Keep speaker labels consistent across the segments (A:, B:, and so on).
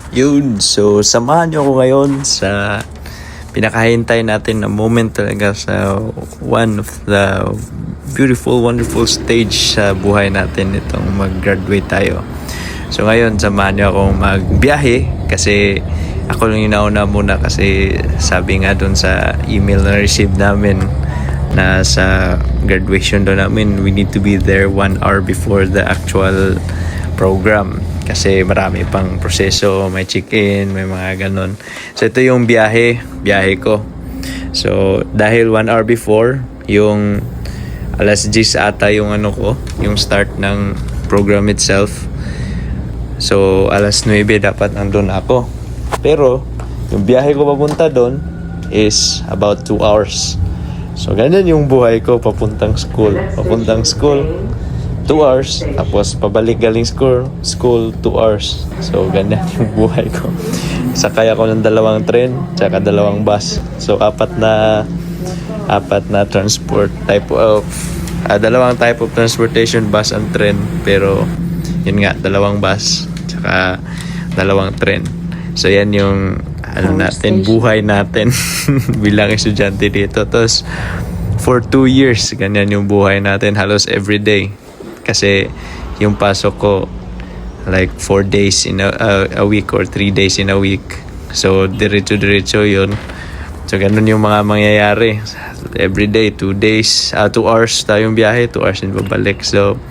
A: Yun, so samahan niyo ako ngayon sa pinakahintay natin na moment talaga sa one of the beautiful, wonderful stage sa buhay natin itong mag-graduate tayo. So ngayon, samahan niyo akong magbiyahe kasi ako lang yung nauna muna kasi sabi nga dun sa email na receive namin na sa graduation doon namin, we need to be there 1 hour before the actual program kasi marami pang proseso, may check-in, may mga ganon. So ito yung biyahe ko. So dahil 1 hour before, yung alas 10 ata yung yung start ng program itself. So alas 9 dapat nandun ako. Pero yung biyahe ko papunta doon is about 2 hours. So ganyan yung buhay ko papuntang school. 2 hours, tapos pabalik galing school 2 hours. So ganyan yung buhay ko. Sakay ako ng 2 tren, tsaka 2 bus. So apat na transport type of 2 type of transportation, bus and tren. Pero yun nga, 2 bus tsaka 2 tren. So yan yung buhay natin bilang estudyante dito. Tapos for 2 years, ganyan yung buhay natin halos everyday. Kasi yung pasok ko like 4 days in a week or 3 days in a week. So diretso yun. So ganun yung mga mangyayari. Everyday, 2 days, 2 hours tayong biyahe, 2 hours din babalik. So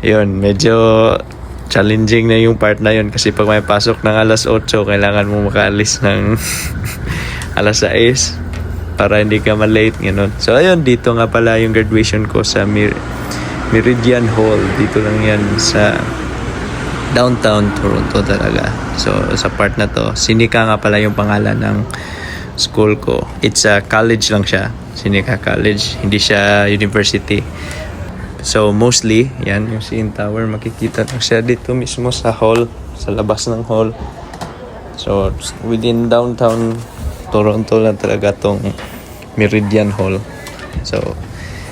A: yun, medyo challenging na yung part na yun kasi pag may pasok ng alas 8, kailangan mo makaalis ng alas 6 para hindi ka malate, gano'n. So ayun, dito nga pala yung graduation ko sa Meridian Hall. Dito lang yan sa downtown Toronto talaga. So sa part na to, Sinika nga pala yung pangalan ng school ko. It's a college lang siya, Sinika College, hindi siya university. So mostly, yan yung CN Tower, makikita lang siya dito mismo sa hall, sa labas ng hall. So within downtown Toronto lang talaga tong Meridian Hall. So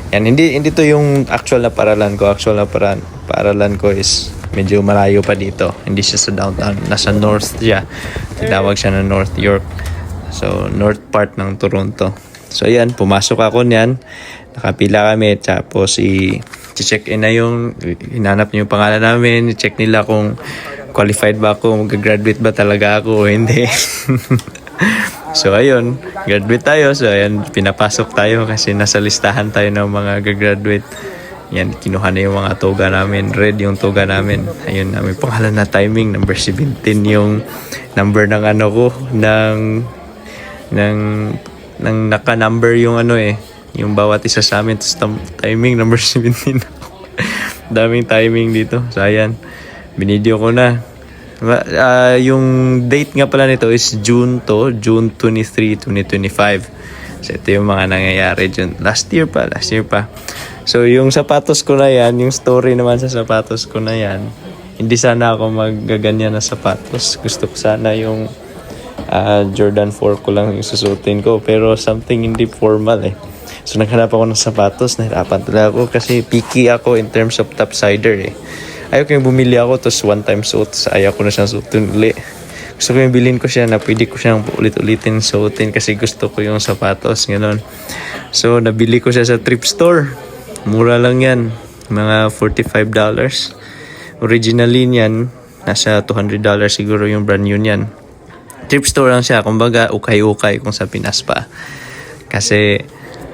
A: yan, hindi to yung actual na paralan ko. Actual na paralan ko is medyo malayo pa dito. Hindi siya sa downtown, nasa north siya. Tinawag siya na North York. So north part ng Toronto. So yan, pumasok ako niyan. Nakapila kami, tapos i-check in na yung, hinanap niyo yung pangalan namin, i-check nila kung qualified ba ako, mag-graduate ba talaga ako o hindi. So ayun, graduate tayo. So ayan, pinapasok tayo kasi nasa listahan tayo ng mga gagraduate. Yan, kinuha na yung mga toga namin, red yung toga namin. Ayun, may pangalan na timing, number 17 yung number ng ko, ng naka-number yung yung bawat isa sa amin. Tapos timing number 17. Daming timing dito. So ayan, binidyo ko na. Yung date nga pala nito is June 23, 2025. So ito yung mga nangyayari dyan. Last year pa. So yung sapatos ko na yan, yung story naman sa sapatos ko na yan, hindi sana ako maggaganyan na sapatos. Gusto ko sana yung Jordan 4 ko lang yung susutin ko, pero something hindi formal So naghanap ako ng sapatos, nahirapan talaga ako kasi picky ako in terms of topsider Ayaw ko yung bumili ako, tapos one time suot, ayaw ko na siyang suotin ulit. Gusto ko yung bilhin ko siya na pwede ko siyang ulit-ulitin suotin kasi gusto ko yung sapatos, gano'n. So nabili ko siya sa thrift store. Mura lang yan, mga $45. Originally niyan, nasa $200 siguro yung brand new niyan. Thrift store lang siya, kumbaga ukay-ukay kung sa Pinas pa. Kasi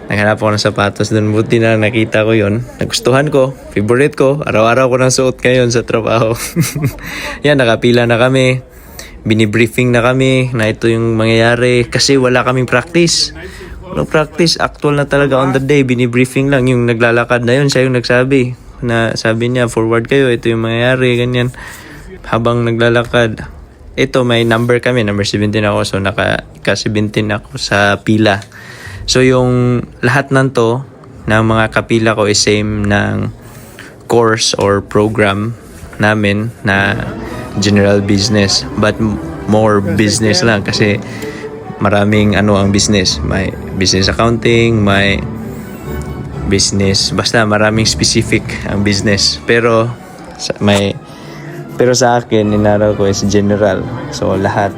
A: naghanap ako ng sapatos doon, buti na nakita ko yon, nagustuhan ko, favorite ko, araw-araw ko nang suot ngayon sa trabaho. Yan, nakapila na kami, binibriefing na kami na ito yung mangyayari kasi wala kaming practice. Walang practice, actual na talaga on the day, binibriefing lang. Yung naglalakad na yun, siya yung nagsabi, na sabi niya, forward kayo, ito yung mangyayari, ganyan. Habang naglalakad, ito may number kami, number 17 ako, so naka-17 ako sa pila. So yung lahat ng mga kapila ko is same ng course or program namin na general business, but more business lang kasi maraming ang business. May business accounting, may business, basta maraming specific ang business. Pero may Pero sa akin, inaral ko is general. So, lahat.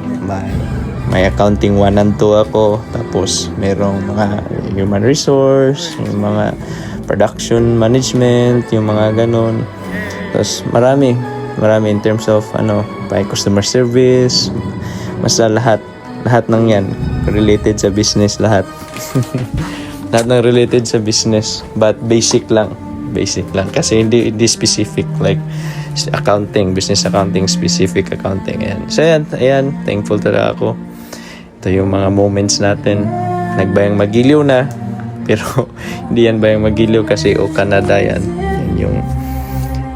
A: May accounting 1 and 2 ako. Tapos, merong mga human resource, yung mga production management, yung mga ganun. Tapos, marami in terms of, by customer service. Basta lahat ng yan. Related sa business lahat. Lahat ng related sa business. But basic lang. Kasi hindi specific like accounting, business accounting, specific accounting. Ayan. So ayan, thankful talaga ako. Ito yung mga moments natin. Nagbayang magiliw na. Pero hindi yan bayang magiliw kasi Canada yan.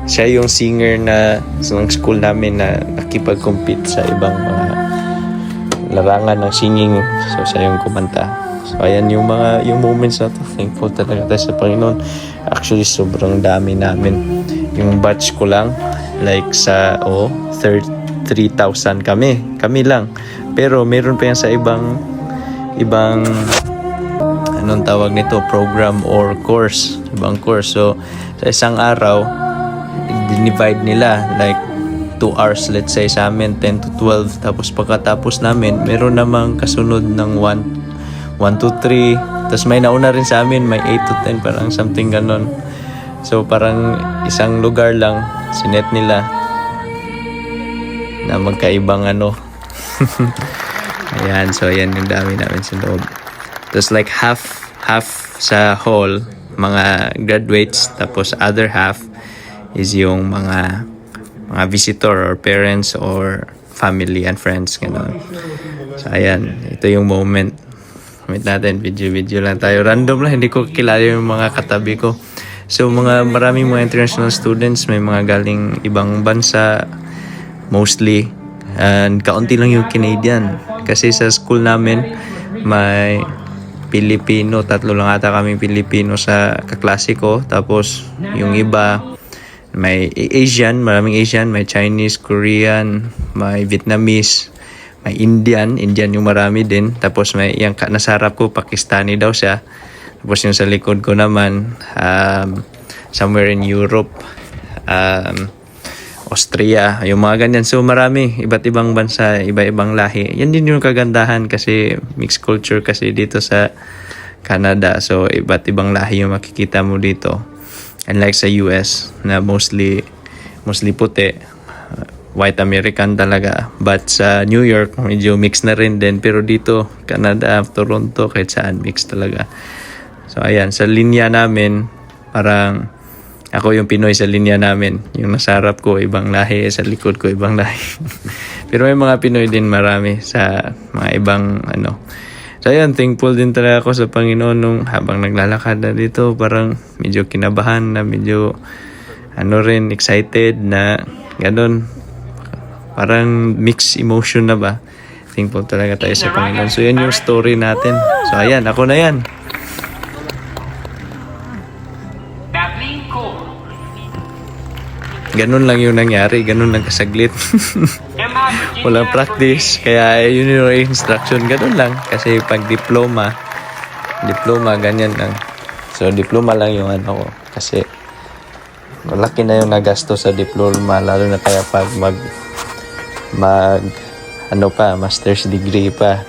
A: Siya yung singer na sa school namin na nakipag-compete sa ibang mga larangan ng singing. So siya yung kumanta. So ayan yung moments na to. Thankful talaga tayo sa Panginoon. Actually sobrang dami namin. Yung batch ko lang like sa 3,000 kami lang. Pero meron pa yan sa ibang anong tawag nito, program or course, ibang course. So sa isang araw divide nila like 2 hours, let's say sa amin 10 to 12, tapos pagkatapos namin meron namang kasunod ng 1 to 3, tapos may nauna rin sa amin, may 8 to 10, parang something ganon. So parang isang lugar lang sinet nila na magkaibang ayan, so ayan yung dami namin sa loob. Tapos like half sa hall mga graduates, tapos other half is yung mga visitor or parents or family and friends, gano'n. So ayan, ito yung moment natin, video lang tayo, random lang, hindi ko kilala yung mga katabi ko. So maraming mga international students, may mga galing ibang bansa mostly, and kaunti lang yung Canadian kasi sa school namin may Pilipino, 3 lang ata kaming Pilipino sa kaklase ko, tapos yung iba may Asian, maraming Asian, may Chinese, Korean, may Vietnamese, may Indian yung marami din. Tapos may yung nasa harap ko, Pakistani daw siya. Tapos yung sa likod ko naman, somewhere in Europe, Austria, yung mga ganyan. So marami, iba't ibang bansa, iba-ibang lahi. Yan din yung kagandahan kasi mixed culture kasi dito sa Canada. So iba't ibang lahi yung makikita mo dito. Unlike sa US na mostly puti, white American talaga. But sa New York, medyo mix na rin din. Pero dito, Canada, Toronto, kahit saan, mix talaga. So ayan, sa linya namin, parang ako yung Pinoy sa linya namin. Yung nasa harap ko, ibang lahi. Sa likod ko, ibang lahi. Pero may mga Pinoy din marami sa mga ibang So ayan, thankful din talaga ako sa Panginoon nung habang naglalakad na dito. Parang medyo kinabahan na, medyo rin, excited na gano'n. Parang mixed emotion na ba. Thankful talaga tayo sa Panginoon. So yan yung story natin. So ayan, ako na yan. Ganun lang yung nangyari, ganun lang kasaglit. Walang practice, kaya yun yung instruction, ganun lang. Kasi pag diploma, ganyan lang. So diploma lang yung ko. Kasi malaki na yung nagasto sa diploma, lalo na kaya pag master's degree pa.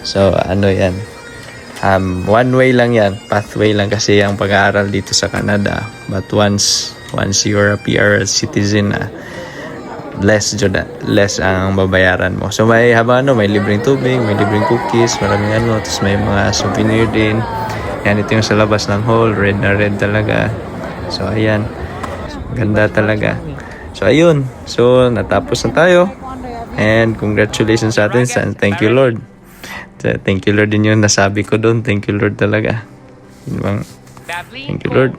A: So yan. One way lang yan, pathway lang kasi ang pag-aaral dito sa Canada. But once you're a PR citizen, less ang babayaran mo. So may may libreng tubig, may libreng cookies, maraming tapos may mga souvenir din. Yan, ito yung sa labas ng hall, red na red talaga. So ayan, ganda talaga. So ayun, so natapos na tayo. And congratulations sa atin, thank you Lord. Thank you Lord din yung nasabi ko doon. Thank you Lord talaga. Thank you Lord.